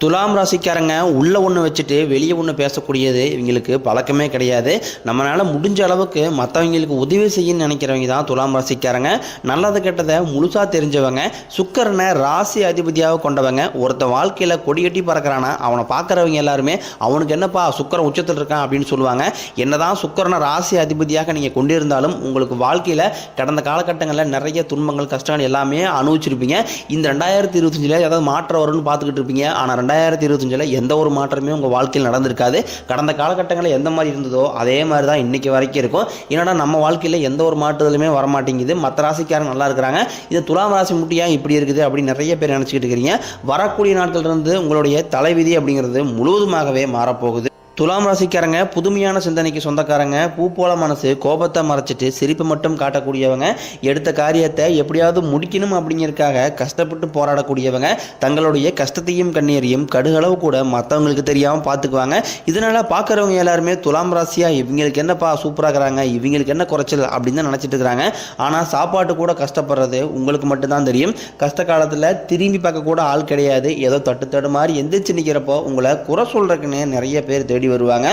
துலாம் ராசிக்காரங்க உள்ள ஒன்று வச்சுட்டு வெளியே ஒன்று பேசக்கூடியது இவங்களுக்கு பழக்கமே கிடையாது. நம்மளால் முடிஞ்ச அளவுக்கு மற்றவங்களுக்கு உதவி செய்யணும்னு நினைக்கிறவங்க தான் துலாம் ராசிக்காரங்க. நல்லது கெட்டதை முழுசாக தெரிஞ்சவங்க, சுக்கரனை ராசி அதிபதியாக கொண்டவங்க. ஒருத்த வாழ்க்கையில் கொடியட்டி பறக்கிறானா அவனை பார்க்குறவங்க எல்லாருமே அவனுக்கு என்னப்பா சுக்கரன் உச்சத்தில் இருக்கான் அப்படின்னு சொல்லுவாங்க. என்னதான் சுக்கரனை ராசி அதிபதியாக நீங்கள் கொண்டிருந்தாலும் உங்களுக்கு வாழ்க்கையில் கடந்த காலகட்டங்களில் நிறைய துன்பங்கள் கஷ்டங்கள் எல்லாமே அனுபவிச்சிருப்பீங்க. இந்த 2025 ஏதாவது மாற்றம் வரும்னு பார்த்துக்கிட்டு இருப்பீங்க. ஆனால் 2025 எந்த ஒரு மாற்றமே உங்கள் வாழ்க்கையில் நடந்திருக்காது. கடந்த காலகட்டங்களில் எந்த மாதிரி இருந்ததோ அதே மாதிரி தான் இன்றைக்கி வரைக்கும் இருக்கும். ஏன்னா நம்ம வாழ்க்கையில் எந்த ஒரு மாற்றுதலுமே வரமாட்டேங்குது. மற்ற ராசிக்காரங்க நல்லா இருக்கிறாங்க, இது துலாம் ராசி முட்டியா இப்படி இருக்குது அப்படின்னு நிறைய பேர் நினச்சிக்கிட்டு இருக்கிறீங்க. வரக்கூடிய நாட்களிலிருந்து உங்களுடைய தலைவிதி அப்படிங்கிறது முழுவதுமாகவே மாறப்போகுது. துலாம் ராசிக்காரங்க புதுமையான சிந்தனைக்கு சொந்தக்காரங்க. பூ போல மனசு, கோபத்தை மறைச்சிட்டு சிரிப்பு மட்டும் காட்டக்கூடியவங்க. எடுத்த காரியத்தை எப்படியாவது முடிக்கணும் அப்படிங்கிறதுக்காக கஷ்டப்பட்டு போராடக்கூடியவங்க. தங்களுடைய கஷ்டத்தையும் கண்ணீரையும் கடுகளவு கூட மற்றவங்களுக்கு தெரியாமல் பார்த்துக்குவாங்க. இதனால் பார்க்குறவங்க எல்லாருமே துலாம் ராசியா இவங்களுக்கு என்னப்பா சூப்பராக இருக்கிறாங்க, இவங்களுக்கு என்ன குறைச்சல் அப்படின்னு தான் நினச்சிட்டு இருக்கிறாங்க. ஆனால் சாப்பாட்டு கூட கஷ்டப்படுறது உங்களுக்கு மட்டும்தான் தெரியும். கஷ்ட காலத்தில் திரும்பி பார்க்க கூட ஆள் கிடையாது. ஏதோ தட்டு மாதிரி எந்திரிச்சு நிற்கிறப்போ உங்களை குறை சொல்கிறதுக்குன்னு நிறைய பேர் தேடி வருவாங்க.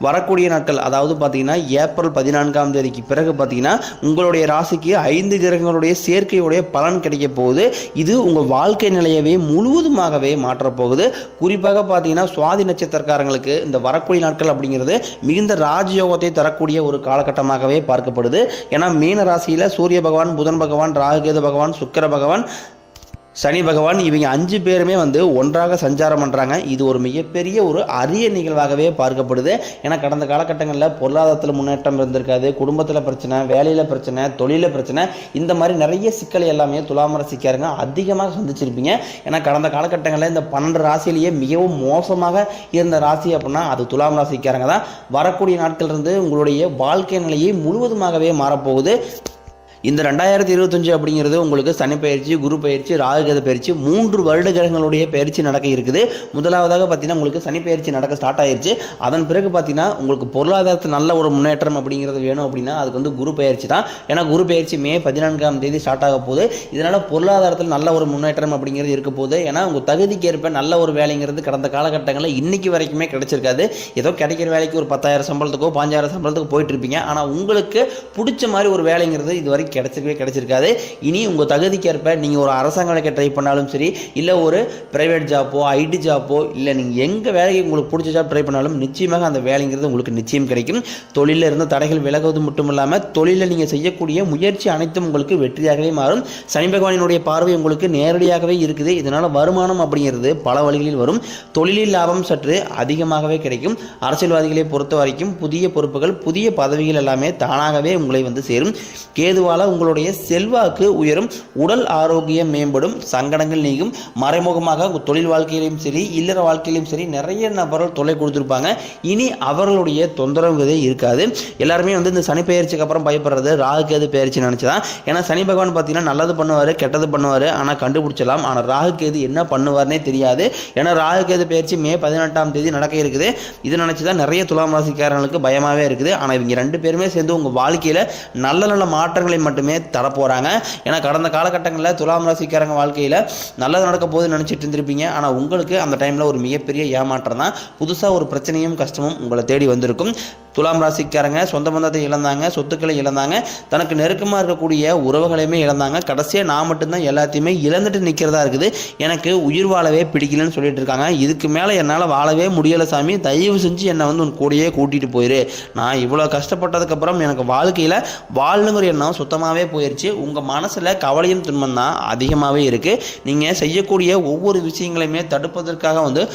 வரக்கூடிய நாட்கள் அதாவது பார்த்தீங்கன்னா ஏப்ரல் 14ஆம் தேதிக்கு பிறகு பார்த்தீங்கன்னா உங்களுடைய ராசிக்கு 5 கிரகங்களுடைய சேர்க்கையுடைய பலன் கிடைக்க போகுது. இது உங்கள் வாழ்க்கை நிலையவே முழுவதுமாகவே மாற்றப்போகுது. குறிப்பாக பார்த்தீங்கன்னா சுவாதி நட்சத்திரக்காரங்களுக்கு இந்த வரக்கூடிய நாட்கள் அப்படிங்கிறது மிகுந்த ராஜயோகத்தை தரக்கூடிய ஒரு காலகட்டமாகவே பார்க்கப்படுது. ஏன்னா மீன ராசியில் சூரிய பகவான், புதன் பகவான், ராகுகேது பகவான், சுக்கிர பகவான், சனி பகவான் இவங்க 5 பேருமே ஒன்றாக சஞ்சாரம் பண்ணுறாங்க. இது ஒரு மிகப்பெரிய ஒரு அரிய நிகழ்வாகவே பார்க்கப்படுது. ஏன்னா கடந்த காலகட்டங்களில் பொருளாதாரத்தில் முன்னேற்றம் இருந்திருக்காது, குடும்பத்தில் பிரச்சனை, வேலையில் பிரச்சனை, தொழிலில் பிரச்சனை, இந்த மாதிரி நிறைய சிக்கல் எல்லாமே துலாம் ராசிக்காரங்க அதிகமாக சந்திச்சிருப்பீங்க. ஏன்னா கடந்த காலகட்டங்களில் இந்த 12 ராசியிலேயே மிகவும் மோசமாக இருந்த ராசி அப்படின்னா அது துலாம் ராசிக்காரங்க தான். வரக்கூடிய நாட்களிலிருந்து உங்களுடைய வாழ்க்கை நிலையை முழுவதுமாகவே மாறப்போகுது. இந்த 2025 அப்படிங்கிறது உங்களுக்கு சனி பயிற்சி, குரு பயிற்சி, ராகுகேது பயிற்சி 3 வருட கிரகங்களுடைய பயிற்சி நடக்க இருக்குது. முதலாவதாக பார்த்தீங்கன்னா உங்களுக்கு சனி பயிற்சி நடக்க ஸ்டார்ட் ஆயிடுச்சு. அதன் பிறகு பார்த்தீங்கன்னா உங்களுக்கு பொருளாதாரத்தில் நல்ல ஒரு முன்னேற்றம் அப்படிங்கிறது வேணும் அப்படின்னா அதுக்கு குரு பயிற்சி தான். ஏன்னா குரு பயிற்சி மே 14ஆம் தேதி ஸ்டார்ட் ஆக போகுது. இதனால் பொருளாதாரத்தில் நல்ல ஒரு முன்னேற்றம் அப்படிங்கிறது இருக்க போகுது. ஏன்னா உங்கள் தகுதிக்கு ஏற்ப நல்ல ஒரு வேலைங்கிறது கடந்த காலகட்டங்களில் இன்னைக்கு வரைக்குமே கிடைச்சிருக்காது. ஏதோ கிடைக்கிற வேலைக்கு ஒரு 10,000 சம்பளத்துக்கோ 5,000 சம்பளத்துக்கு போயிட்டு இருப்பீங்க. ஆனால் உங்களுக்கு பிடிச்ச மாதிரி ஒரு வேலைங்கிறது இது வரைக்கும் கிடைச்சிருக்காது. இனி உங்கள் தகுதிக்கேற்ப நீங்கள் ஒரு அரசாங்க வேலைக்கு ட்ரை பண்ணாலும் சரி, இல்லை ஒரு பிரைவேட் ஜாப்போ, ஐடி ஜாப்போ, இல்லை நீங்கள் எங்கே வேலைக்கு உங்களுக்கு பிடிச்ச ஜாப் ட்ரை பண்ணாலும் நிச்சயமாக அந்த வேலைங்கிறது உங்களுக்கு நிச்சயம் கிடைக்கும். தொழிலில் இருந்து தடைகள் விலகுவது மட்டும் இல்லாமல் தொழிலில் நீங்கள் செய்யக்கூடிய முயற்சி அனைத்தும் உங்களுக்கு வெற்றியாகவே மாறும். சனி பகவானினுடைய பார்வை உங்களுக்கு நேரடியாகவே இருக்குது. இதனால் வருமானம் அப்படிங்கிறது பல வழிகளில் வரும். தொழிலில் லாபம் சற்று அதிகமாகவே கிடைக்கும். அரசியல்வாதிகளை பொறுத்த வரைக்கும் புதிய பொறுப்புகள், புதிய பதவிகள் எல்லாமே தானாகவே உங்களை சேரும். கேதுவால உங்களுடைய செல்வாக்கு உயரும், உடல் ஆரோக்கியம் மேம்படும், சங்கடங்கள் நீங்கும். மறைமுகமாக உங்கள் தொழில் வாழ்க்கையிலும் சரி, இல்லற வாழ்க்கையிலும் சரி நிறைய நபர்கள் தொல்லை கொடுத்துருப்பாங்க. இனி அவர்களுடைய தொந்தரவுகளே இருக்காது. எல்லாருமே இந்த சனி பயிற்சிக்கு அப்புறம் பயப்படுறது ராகுகேது பயிற்சி நினச்சிதான். ஏன்னா சனி பகவான் பார்த்தீங்கன்னா நல்லது பண்ணுவார், கெட்டது பண்ணுவார், ஆனால் கண்டுபிடிச்சலாம். ஆனால் ராகுகேது என்ன பண்ணுவார்னே தெரியாது. ஏன்னா ராகுகேது பயிற்சி மே 18ஆம் தேதி நடக்க இருக்குது. இது நினச்சி தான் நிறைய துலாம் ராசிக்காரர்களுக்கு பயமாகவே இருக்குது. ஆனால் இவங்க 2 பேருமே சேர்ந்து உங்கள் வாழ்க்கையில் நல்ல நல்ல மாற்றங்களை மட்டுமே தரப்போறாங்க. ஏன்னா கடந்த காலகட்டங்களில் துலாம் ராசிக்காரங்க வாழ்க்கையில் நல்லது நடக்க போது நினைச்சிட்டு இருந்திருப்பீங்க. ஆனால் உங்களுக்கு அந்த டைமில் ஒரு மிகப்பெரிய ஏமாற்றம் தான். புதுசாக ஒரு பிரச்சனையும் கஷ்டமும் உங்களை தேடி வந்திருக்கும். துலாம் ராசிக்காரங்க சொந்த பந்தத்தை இழந்தாங்க, சொத்துக்களை இழந்தாங்க, தனக்கு நெருக்கமாக இருக்கக்கூடிய உறவுகளையுமே இழந்தாங்க. கடைசியாக நான் மட்டும்தான் எல்லாத்தையுமே இழந்துட்டு நிற்கிறதா இருக்குது. எனக்கு உயிர் வாழவே பிடிக்கலன்னு சொல்லிட்டு இருக்காங்க. இதுக்கு மேலே என்னால் வாழவே முடியலை சாமி, தயவு செஞ்சு என்னை உன் கூடயே கூட்டிகிட்டு போயிரு. நான் இவ்வளோ கஷ்டப்பட்டதுக்கப்புறம் எனக்கு வாழ்க்கையில் வாழணுங்கிற எண்ணம் சுத்தமாகவே போயிடுச்சு. உங்கள் மனசில் கவலையும் துன்பம் தான் அதிகமாகவே இருக்குது. நீங்கள் செய்யக்கூடிய ஒவ்வொரு விஷயங்களையுமே தடுப்பதற்காக உங்கள்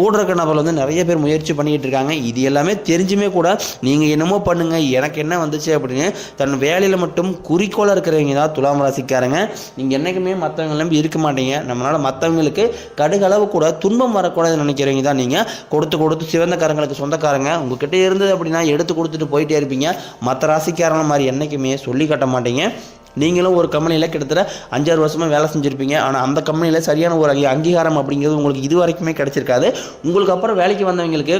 கூட இருக்கிற நபர்கள் நிறைய பேர் முயற்சி பண்ணிக்கிட்டு இருக்காங்க. இது எல்லாமே தெரிஞ்சுமே கூட நீங்கள் என்னமோ பண்ணுங்க, எனக்கு என்ன வந்துச்சு அப்படின்னு தன் வேலையில் மட்டும் குறிக்கோளாக இருக்கிறவங்க தான் துலாம் ராசிக்காரங்க. நீங்கள் என்றைக்குமே மற்றவங்க நம்பி இருக்க மாட்டீங்க. நம்மளால் மற்றவங்களுக்கு கடுகளவு கூட துன்பம் வரக்கூடாதுன்னு நினைக்கிறவங்க தான் நீங்கள். கொடுத்து சிவந்த காரங்களுக்கு சொந்தக்காரங்க. உங்ககிட்ட இருந்தது அப்படின்னா எடுத்து கொடுத்துட்டு போயிட்டே இருப்பீங்க. மற்ற ராசிக்காரங்க மாதிரி என்றைக்குமே சொல்லி காட்ட மாட்டீங்க. நீங்களும் ஒரு கம்பெனியில் கிட்டத்தட்ட 5-6 வருஷமாக வேலை செஞ்சுருப்பீங்க. ஆனால் அந்த கம்பெனியில் சரியான ஒரு அங்கீகாரம் அப்படிங்கிறது உங்களுக்கு இது வரைக்குமே கிடைச்சிருக்காது. உங்களுக்கு அப்புறம் வேலைக்கு வந்தவங்களுக்கு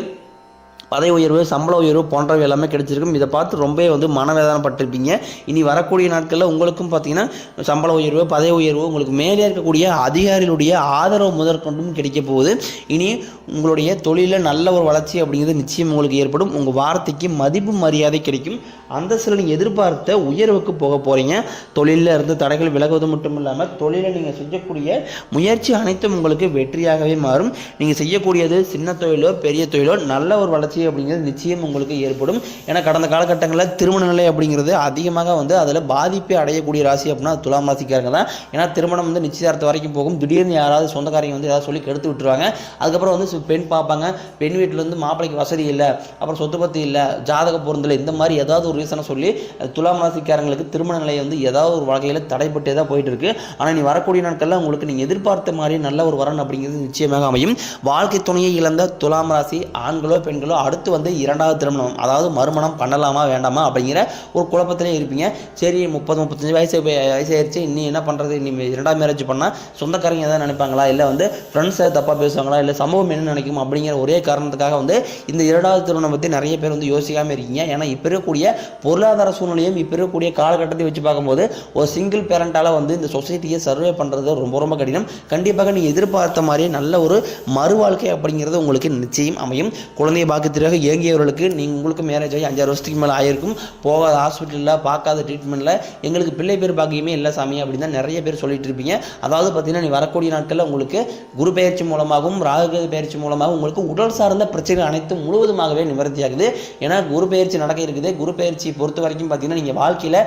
பதவி உயர்வு, சம்பள உயர்வு போன்றவை எல்லாமே கிடைச்சிருக்கும். இதை பார்த்து ரொம்ப வந்து மனவேதனைப்பட்டிருப்பீங்க. இனி வரக்கூடிய நாட்களில் உங்களுக்கும் பார்த்தீங்கன்னா சம்பள உயர்வு, பதவி உயர்வு, உங்களுக்கு மேலே இருக்கக்கூடிய அதிகாரிகளுடைய ஆதரவு முதற்கொண்டும் கிடைக்க போகுது. இனி உங்களுடைய தொழிலில் நல்ல ஒரு வளர்ச்சி அப்படிங்கிறது நிச்சயம் உங்களுக்கு ஏற்படும். உங்கள் வார்த்தைக்கு மதிப்பு மரியாதை கிடைக்கும். அந்த சில நீங்கள் எதிர்பார்த்த உயர்வுக்கு போக போகிறீங்க. தொழிலில் இருந்து தடைகள் விலகுவது மட்டும் இல்லாமல் தொழிலில் நீங்கள் செய்யக்கூடிய முயற்சி அனைத்தும் உங்களுக்கு வெற்றியாகவே மாறும். நீங்கள் செய்யக்கூடியது சின்ன தொழிலோ பெரிய தொழிலோ நல்ல ஒரு வளர்ச்சி அப்படிங்கிறது நிச்சயம் உங்களுக்கு ஏற்படும். ஏன்னா கடந்த காலகட்டங்களில் திருமண நிலை அப்படிங்கிறது அதிகமாக வந்து அதில் பாதிப்பை அடையக்கூடிய ராசி அப்படின்னா துலாம் ராசிக்காரங்க தான். ஏன்னா திருமணம் வந்து நிச்சயதார்த்தம் வரைக்கும் போகும். திடீர்னு யாராவது சொந்தக்காரங்க வந்து ஏதாவது சொல்லி கெடுத்து விட்டுருவாங்க. அதுக்கப்புறம் வந்து பெண் பார்ப்பாங்க. பெண் வீட்டில் வந்து மாப்பிளைக்கு வசதி இல்லை, அப்புறம் சொத்து பத்தி இல்லை, ஜாதக பொருந்தில்லை, இந்த மாதிரி ஏதாவது ஒரு ரீசனை சொல்லி துலாம் ராசிக்காரங்களுக்கு திருமண நிலை வந்து ஏதாவது ஒரு வகையில் தடைப்பட்டே தான் போயிட்டு இருக்கு. ஆனால் நீ வரக்கூடிய நாட்களில் உங்களுக்கு நீங்கள் எதிர்பார்த்த மாதிரி நல்ல ஒரு வரன் அப்படிங்கிறது நிச்சயமாக அமையும். வாழ்க்கை துணையை இழந்த துலாம் ராசி ஆண்களோ பெண்களோ அடுத்து வந்து இரண்டாவது திருமணம், அதாவது மறுமணம் பண்ணலாமா வேண்டாமா அப்படிங்கிற ஒரு குழப்பத்திலே இருப்பீங்க. சரி 30-35 வயசாயிருச்சு, இன்னும் என்ன பண்ணுறது, நீ இரண்டாவது மேரேஜ் பண்ணால் சொந்தக்காரங்க எதாவது நினைப்பாங்களா, இல்லை வந்து ஃப்ரெண்ட்ஸை தப்பாக பேசுவாங்களா, இல்லை சமூகம் என்ன நினைக்கும் அப்படிங்கிற ஒரே காரணத்துக்காக வந்து இந்த இரண்டாவது திருமணம் பற்றி நிறைய பேர் வந்து யோசிக்காமல் இருக்கீங்க. ஏன்னா இப்போ இருக்கக்கூடிய பொருளாதார சூழ்நிலையும் இப்போ இருக்கக்கூடிய காலகட்டத்தை வச்சு பார்க்கும்போது ஒரு சிங்கிள் பேரண்டால் வந்து இந்த சொசைட்டியை சர்வே பண்ணுறது ரொம்ப ரொம்ப கடினம். கண்டிப்பாக நீங்கள் எதிர்பார்த்த மாதிரியே நல்ல ஒரு மறு வாழ்க்கை அப்படிங்கிறது உங்களுக்கு நிச்சயம் அமையும். குழந்தைய பாக்கியத்திற்காக இயங்கியவர்களுக்கு நீங்கள் உங்களுக்கு மேரேஜ் ஆகி 5-6 வருஷத்துக்கு மேலே ஆகிருக்கும். போகாத ஹாஸ்பிட்டலில், பார்க்காத ட்ரீட்மெண்ட்டில் எங்களுக்கு பிள்ளை பேர் பாக்கியமே இல்லை சாமி அப்படின்னு தான் நிறைய பேர் சொல்லிட்டு இருப்பீங்க. அதாவது பார்த்தீங்கன்னா நீ வரக்கூடிய நாட்களில் உங்களுக்கு குரு பயிற்சி மூலமாகவும் ராகு பயிற்சி மூலமாகவும் உங்களுக்கு உடல் சார்ந்த பிரச்சனைகள் அனைத்தும் முழுவதுமாகவே நிவர்த்தி ஆகுது. ஏன்னா குரு பயிற்சி நடக்க இருக்குது. குரு பயிற்சி பொறுத்த வரைக்கும் பார்த்தீங்கன்னா நீங்கள் வாழ்க்கையில்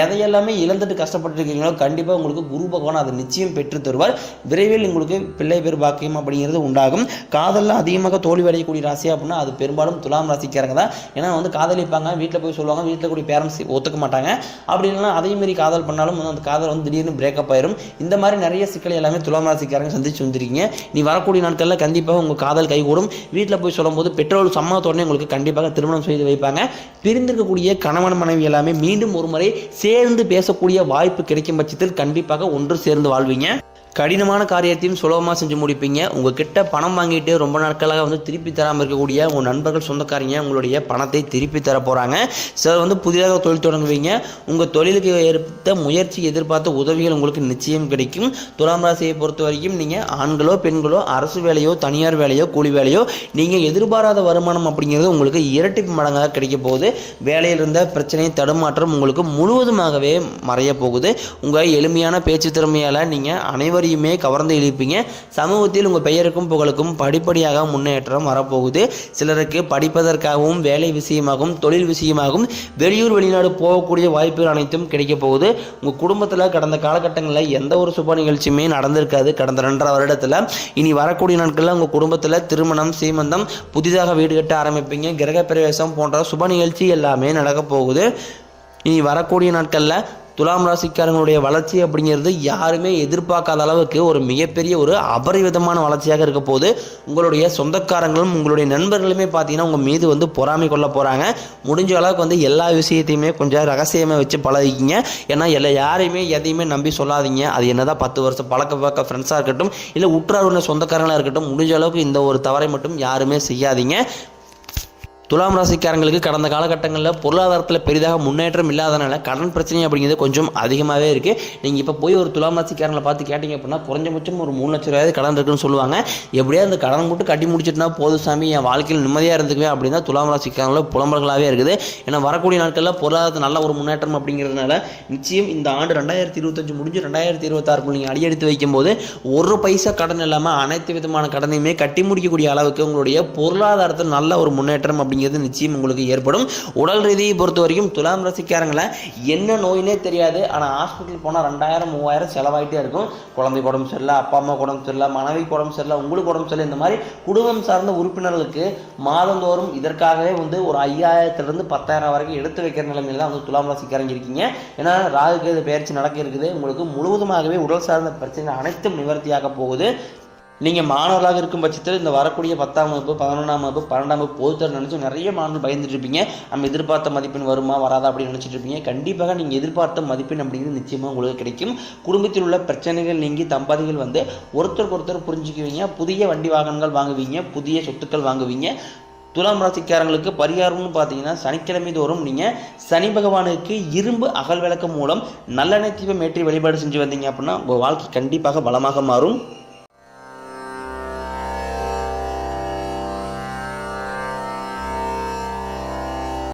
எதையெல்லாமே இழந்துட்டு கஷ்டப்பட்டு இருக்கீங்களோ கண்டிப்பாக உங்களுக்கு குரு பகவான் அதை நிச்சயம் பெற்று தருவார். விரைவில் உங்களுக்கு பிள்ளை பேர் பாக்கியம் அப்படிங்கிறது உண்டாகும். காதலில் அதிகமாக தோல்வி அடையக்கூடிய ராசி அப்படின்னா அது பெரும்பாலும் துலாம் ராசிக்காரங்க தான். ஏன்னா வந்து காதலிப்பாங்க, வீட்டில் போய் சொல்லுவாங்க, வீட்டில் கூடிய பேரண்ட்ஸ் ஒத்துக்க மாட்டாங்க. அப்படி இல்லைனா அதே மாதிரி காதல் பண்ணாலும் வந்து அந்த காதல் வந்து திடீர்னு பிரேக்கப் ஆயிரும். இந்த மாதிரி நிறைய சிக்கலை எல்லாமே துலாம் ராசிக்காரங்க சந்திச்சு வந்துருக்கீங்க. நீ வரக்கூடிய நாட்களில் கண்டிப்பாக உங்கள் காதல் கைகூடும். வீட்டில் போய் சொல்லும் போது பெற்றோர் சம்மதத்தோடனே உங்களுக்கு கண்டிப்பாக திருமணம் செய்து வைப்பாங்க. பிரிந்திருக்கக்கூடிய கணவன் மனைவி எல்லாமே மீண்டும் ஒரு முறை சேர்ந்து பேசக்கூடிய வாய்ப்பு கிடைக்கும் பட்சத்தில் கண்டிப்பாக ஒன்று சேர்ந்து வாழ்வீங்க. கடினமான காரியத்தையும் சுலபமாக செஞ்சு முடிப்பீங்க. உங்ககிட்ட பணம் வாங்கிட்டு ரொம்ப நாட்களாக வந்து திருப்பி தராமல் இருக்கக்கூடிய உங்கள் நண்பர்கள், சொந்தக்காரங்க உங்களுடைய பணத்தை திருப்பி தர போகிறாங்க. சிலர் வந்து புதிதாக தொழில் தொடங்குவீங்க. உங்கள் தொழிலுக்கு ஏற்பட்ட முயற்சி எதிர்பார்த்த உதவிகள் உங்களுக்கு நிச்சயம் கிடைக்கும். துலாம் ராசியை பொறுத்த வரைக்கும் நீங்கள் ஆண்களோ பெண்களோ அரசு வேலையோ தனியார் வேலையோ கூலி வேலையோ நீங்கள் எதிர்பாராத வருமானம் அப்படிங்கிறது உங்களுக்கு இரட்டிப்பு மடங்காக கிடைக்க போகுது. வேலையில் இருந்த பிரச்சனை தடுமாற்றம் உங்களுக்கு முழுவதுமாகவே மறைய போகுது. உங்கள் எளிமையான பேச்சு திறமையால் நீங்கள் அனைவரும் கவர்ந்து இழுப்பீங்க. சமூகத்தில் உங்கள் பெயருக்கும் புகழுக்கும் படிப்படியாக முன்னேற்றம் வரப்போகுது. சிலருக்கு படிப்பதற்காகவும் வேலை விஷயமாகவும் தொழில் விஷயமாகவும் வெளியூர் வெளிநாடு போகக்கூடிய வாய்ப்புகள் அனைத்தும் கிடைக்க போகுது. உங்கள் குடும்பத்தில் கடந்த காலகட்டங்களில் எந்த ஒரு சுப நிகழ்ச்சியுமே நடந்திருக்காது கடந்த 2.5 வருடத்தில். இனி வரக்கூடிய நாட்களில் உங்கள் குடும்பத்தில் திருமணம், சீமந்தம், புதிதாக வீடு கட்ட ஆரம்பிப்பீங்க. கிரக பிரவேசம் போன்ற சுப நிகழ்ச்சி எல்லாமே நடக்க போகுது. இனி வரக்கூடிய நாட்களில் துலாம் ராசிக்காரங்களுடைய வளர்ச்சி அப்படிங்கிறது யாருமே எதிர்பார்க்காத அளவுக்கு ஒரு மிகப்பெரிய ஒரு அபரிவிதமான வளர்ச்சியாக இருக்க போது. உங்களுடைய சொந்தக்காரங்களும் உங்களுடைய நண்பர்களுமே பார்த்தீங்கன்னா உங்கள் மீது வந்து பொறாமை கொள்ள போகிறாங்க. முடிஞ்ச அளவுக்கு வந்து எல்லா விஷயத்தையுமே கொஞ்சம் ரகசியமாக வச்சு பழகிக்கிங்க. ஏன்னா யாரையுமே எதையுமே நம்பி சொல்லாதீங்க. அது என்னதான் 10 வருஷம் பழக்க ஃப்ரெண்ட்ஸாக இருக்கட்டும், இல்லை உற்றார் சொந்தக்காரங்களாக இருக்கட்டும், முடிஞ்ச அளவுக்கு இந்த ஒரு தவறை மட்டும் யாருமே செய்யாதீங்க. துலாம் ராசிக்காரங்களுக்கு கடந்த காலகட்டங்களில் பொருளாதாரத்தில் பெரிதாக முன்னேற்றம் இல்லாதனால கடன் பிரச்சனை அப்படிங்கிறது கொஞ்சம் அதிகமாகவே இருக்குது. நீங்கள் இப்போ போய் ஒரு துலாம் ராசிக்காரங்களை பார்த்து கேட்டிங்க அப்படின்னா குறைஞ்சபட்சம் ஒரு 3 லட்ச ரூபாய் கடன் இருக்குன்னு சொல்லுவாங்க. எப்படியா அந்த கடன் மட்டும் கட்டி முடிச்சிட்டுனா போதும் சாமி, என் வாழ்க்கையில் நிம்மதியாக இருந்துக்குவேன் அப்படின்னா துலாம் ராசிக்காரங்கள புலம்பல்களாகவே இருக்குது. ஏன்னா வரக்கூடிய நாட்களில் பொருளாதாரத்தில் நல்ல ஒரு முன்னேற்றம் அப்படிங்கிறதுனால நிச்சயம் இந்த ஆண்டு 2025 முடிஞ்சு 2026 நீங்கள் அடியெடுத்து வைக்கும்போது ஒரு பைசா கடன் இல்லாமல் அனைத்து விதமான கடனையுமே கட்டி முடிக்கக்கூடிய அளவுக்கு உங்களுடைய பொருளாதாரத்தில் நல்ல ஒரு முன்னேற்றம் அப்படிங்கிறது நிச்சயம் உங்களுக்கு ஏற்படும். உடல் ரீதியை பொறுத்த வரைக்கும் துலாம் ராசிக்காரங்களை என்ன நோயினே தெரியாது. ஆனால் ஹாஸ்பிட்டல் போனால் 2000-3000 செலவாயிட்டே இருக்கும். குழந்தை உடம்பு சரியில்லை, அப்பா அம்மா உடம்பு சரியில்லை, மனைவி உடம்பு சரியில்லை, உங்களுக்கு உடம்பு சரியில்லை, இந்த மாதிரி குடும்பம் சார்ந்த உறுப்பினர்களுக்கு மாதந்தோறும் இதற்காகவே வந்து ஒரு 5000-10,000 வரைக்கும் எடுத்து வைக்கிற நிலைமையில தான் வந்து துலாம் ராசிக்காரங்க இருக்கீங்க. ஏன்னா ராகுக்கு இது பயிற்சி நடக்க இருக்குது. உங்களுக்கு முழுவதுமாகவே உடல் சார்ந்த பிரச்சனை அனைத்தும் நிவர்த்தியாக போகுது. நீங்கள் மாணவர்களாக இருக்கும் பட்சத்தில் இந்த வரக்கூடிய 10ஆம் வகுப்பு, 11ஆம் வகுப்பு, 12ஆம் வகுப்பு பொதுத்தேர்வு நினச்சி நிறைய மாணவர்கள் பயந்துட்டு இருப்பீங்க. நம்ம எதிர்பார்த்த மதிப்பெண் வருமா வராதா அப்படின்னு நினச்சிட்டு இருப்பீங்க. கண்டிப்பாக நீங்கள் எதிர்பார்த்த மதிப்பெண் அப்படிங்கிறது நிச்சயமாக உங்களுக்கு கிடைக்கும். குடும்பத்தில் உள்ள பிரச்சனைகள் நீங்கி தம்பதிகள் வந்து ஒருத்தருக்கு ஒருத்தர் புரிஞ்சுக்குவீங்க. புதிய வண்டி வாகனங்கள் வாங்குவீங்க, புதிய சொத்துக்கள் வாங்குவீங்க. துலாம் ராசிக்காரங்களுக்கு பரிகாரம்னு பார்த்தீங்கன்னா சனிக்கிழமை தோறும் நீங்கள் சனி பகவானுக்கு இரும்பு அகல் விளக்கு மூலம் நல்லெண்ணெய் தீபம் ஏற்றி வழிபாடு செஞ்சு வந்தீங்க அப்படின்னா உங்கள் வாழ்க்கை கண்டிப்பாக பலமாக மாறும்.